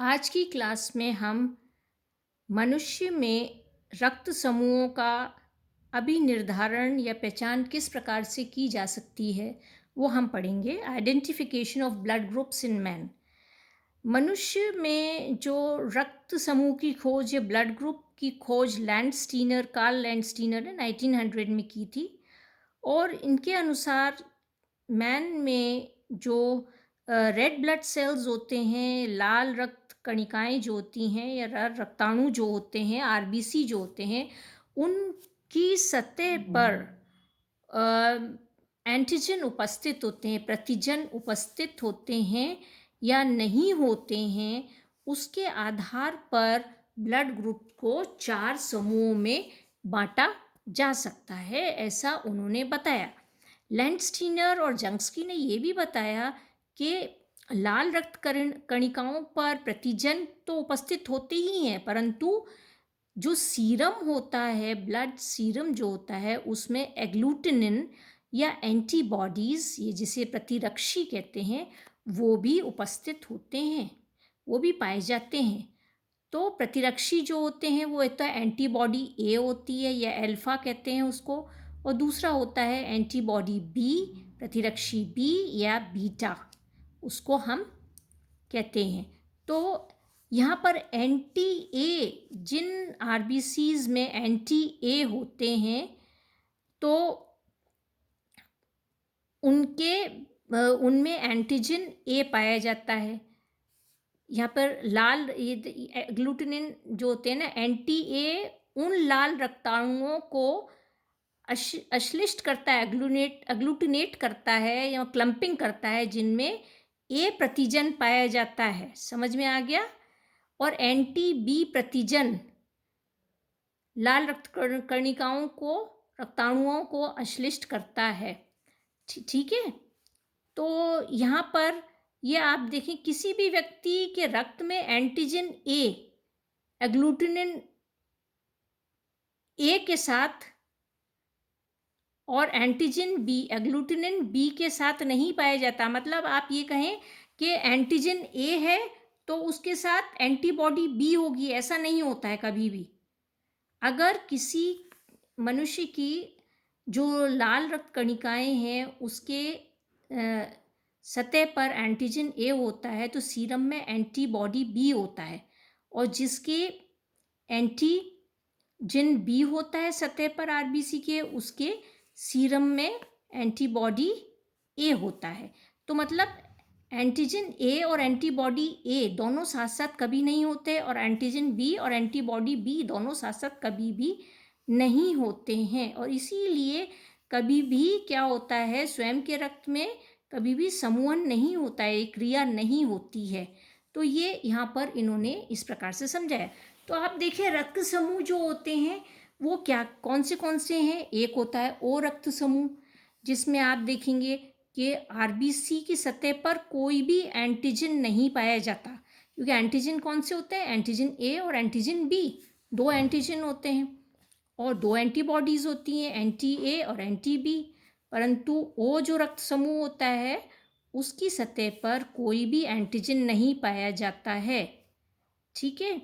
आज की क्लास में हम मनुष्य में रक्त समूहों का अभिनिर्धारण या पहचान किस प्रकार से की जा सकती है वो हम पढ़ेंगे। Identification of blood groups in man. मनुष्य में जो रक्त समूह की खोज या ब्लड ग्रुप की खोज कार्ल लैंडस्टीनर ने 1900 में की थी। और इनके अनुसार मैन में जो रेड ब्लड सेल्स होते हैं, लाल रक्त कणिकाएं जो होती हैं या रक्ताणु जो होते हैं, आरबीसी जो होते हैं, उनकी सतह पर एंटीजन उपस्थित होते हैं, प्रतिजन उपस्थित होते हैं या नहीं होते हैं, उसके आधार पर ब्लड ग्रुप को 4 समूहों में बांटा जा सकता है, ऐसा उन्होंने बताया। लैंडस्टीनर और जंस्की ने यह भी बताया कि लाल रक्त कणिकाओं पर प्रतिजन तो उपस्थित होते ही हैं, परंतु जो सीरम होता है, ब्लड सीरम जो होता है, उसमें एग्लूटिनिन या एंटीबॉडीज़, ये जिसे प्रतिरक्षी कहते हैं, वो भी उपस्थित होते हैं, वो भी पाए जाते हैं। तो प्रतिरक्षी जो होते हैं वो एक तो एंटीबॉडी ए होती है या अल्फा कहते हैं उसको, और दूसरा होता है एंटीबॉडी बी, प्रतिरक्षी बी या बीटा, उसको हम कहते हैं। तो यहाँ पर एंटी ए, जिन आरबीसीज में एंटी ए होते हैं तो उनमें एंटीजन ए पाया जाता है। यहाँ पर लाल ग्लूटिनिन जो होते हैं ना, एंटी ए उन लाल रक्ताणुओं को अश्लिष्ट करता है, अग्लूटिनेट करता है या क्लम्पिंग करता है, जिनमें ए प्रतिजन पाया जाता है। समझ में आ गया? और एंटी बी प्रतिजन लाल रक्त कणिकाओं को, रक्ताणुओं को अश्लिष्ट करता है। ठीक है। तो यहाँ पर ये आप देखें, किसी भी व्यक्ति के रक्त में एंटीजन ए एग्लूटिनिन ए के साथ और एंटीजन बी एग्लूटिनिन बी के साथ नहीं पाया जाता। मतलब आप ये कहें कि एंटीजन ए है तो उसके साथ एंटीबॉडी बी होगी, ऐसा नहीं होता है कभी भी। अगर किसी मनुष्य की जो लाल रक्त कणिकाएं हैं उसके सतह पर एंटीजन ए होता है तो सीरम में एंटीबॉडी बी होता है, और जिसके एंटीजन बी होता है सतह पर आरबीसी के, उसके सीरम में एंटीबॉडी ए होता है। तो मतलब एंटीजन ए और एंटीबॉडी ए दोनों साथ साथ कभी नहीं होते, और एंटीजन बी और एंटीबॉडी बी दोनों साथ साथ कभी भी नहीं होते हैं। और इसीलिए कभी भी क्या होता है, स्वयं के रक्त में कभी भी समूहन नहीं होता है, क्रिया नहीं होती है। तो ये यहाँ पर इन्होंने इस प्रकार से समझाया। तो आप देखिए, रक्त समूह जो होते हैं वो क्या कौन से हैं। एक होता है ओ रक्त समूह, जिसमें आप देखेंगे कि आरबीसी की सतह पर कोई भी एंटीजन नहीं पाया जाता, क्योंकि एंटीजन कौन से होते हैं, एंटीजन ए और एंटीजन बी, 2 एंटीजन होते हैं और 2 एंटीबॉडीज़ होती हैं, एंटी ए और एंटी बी। परंतु ओ जो रक्त समूह होता है उसकी सतह पर कोई भी एंटीजन नहीं पाया जाता है। ठीक है।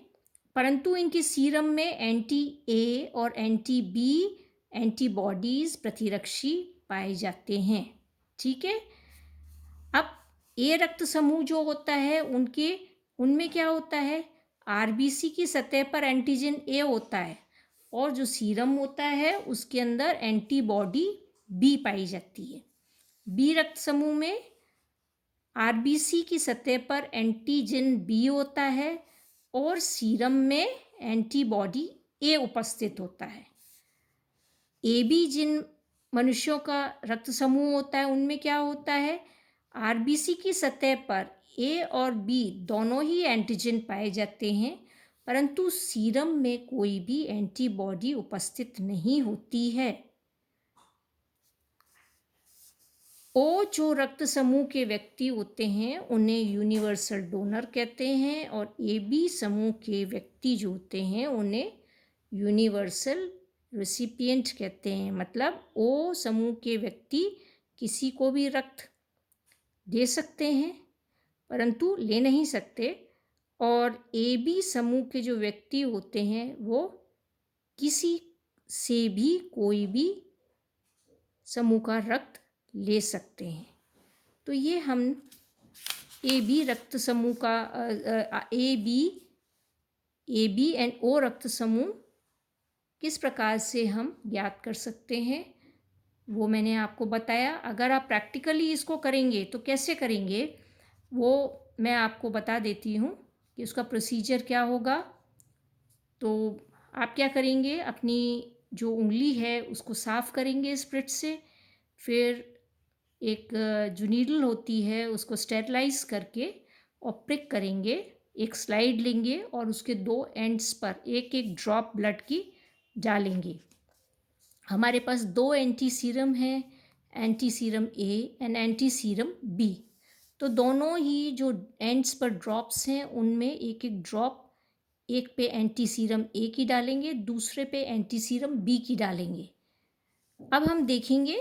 परंतु इनके सीरम में एंटी ए और एंटी बी एंटीबॉडीज़, प्रतिरक्षी पाए जाते हैं। ठीक है। अब ए रक्त समूह जो होता है उनमें क्या होता है, आरबीसी की सतह पर एंटीजन ए होता है और जो सीरम होता है उसके अंदर एंटीबॉडी बी पाई जाती है। बी रक्त समूह में आरबीसी की सतह पर एंटीजन बी होता है और सीरम में एंटीबॉडी ए उपस्थित होता है। ए बी जिन मनुष्यों का रक्त समूह होता है उनमें क्या होता है, आरबीसी की सतह पर ए और बी दोनों ही एंटीजन पाए जाते हैं, परंतु सीरम में कोई भी एंटीबॉडी उपस्थित नहीं होती है। ओ जो रक्त समूह के व्यक्ति होते हैं उन्हें यूनिवर्सल डोनर कहते हैं, और ए बी समूह के व्यक्ति जो होते हैं उन्हें यूनिवर्सल रेसिपिएंट कहते हैं। मतलब ओ समूह के व्यक्ति किसी को भी रक्त दे सकते हैं परंतु ले नहीं सकते, और ए बी समूह के जो व्यक्ति होते हैं वो किसी से भी कोई भी समूह का रक्त ले सकते हैं। तो ये हम ए बी रक्त समूह का ए बी एंड ओ रक्त समूह किस प्रकार से हम ज्ञात कर सकते हैं वो मैंने आपको बताया। अगर आप प्रैक्टिकली इसको करेंगे तो कैसे करेंगे वो मैं आपको बता देती हूँ कि उसका प्रोसीजर क्या होगा। तो आप क्या करेंगे, अपनी जो उंगली है उसको साफ़ करेंगे स्प्रिट से, फिर एक जो नीडल होती है उसको स्टेरिलाइज करके और प्रिक करेंगे, एक स्लाइड लेंगे और उसके 2 एंड्स पर एक एक ड्रॉप ब्लड की डालेंगे। हमारे पास 2 एंटी सीरम हैं, anti serum A and anti serum B. तो दोनों ही जो एंड्स पर ड्रॉप्स हैं उनमें एक एक ड्रॉप, एक पे एंटी सीरम ए की डालेंगे, दूसरे पे एंटी सीरम बी की डालेंगे। अब हम देखेंगे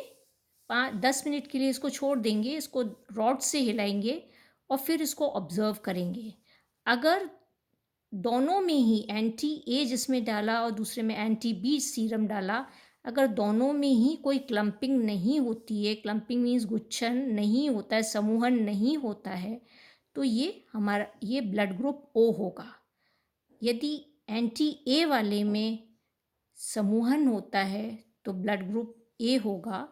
10 मिनट के लिए इसको छोड़ देंगे, इसको रॉड से हिलाएंगे और फिर इसको ऑब्ज़र्व करेंगे। अगर दोनों में ही एंटी ए जिसमें डाला और दूसरे में एंटी बी सीरम डाला, अगर दोनों में ही कोई क्लम्पिंग नहीं होती है, क्लम्पिंग मीन्स गुच्छन नहीं होता है, समूहन नहीं होता है, तो ये ब्लड ग्रुप ओ होगा। यदि एंटी ए वाले में समूहन होता है तो ब्लड ग्रुप ए होगा।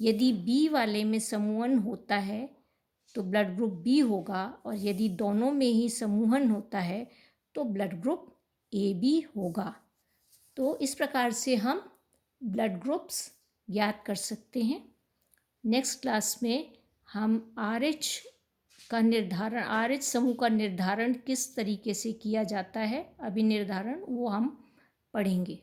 यदि बी वाले में समूहन होता है तो ब्लड ग्रुप बी होगा, और यदि दोनों में ही समूहन होता है तो ब्लड ग्रुप ए बी होगा। तो इस प्रकार से हम ब्लड ग्रुप्स ज्ञात कर सकते हैं। नेक्स्ट क्लास में हम RH समूह का निर्धारण किस तरीके से किया जाता है, अभिनिर्धारण, वो हम पढ़ेंगे।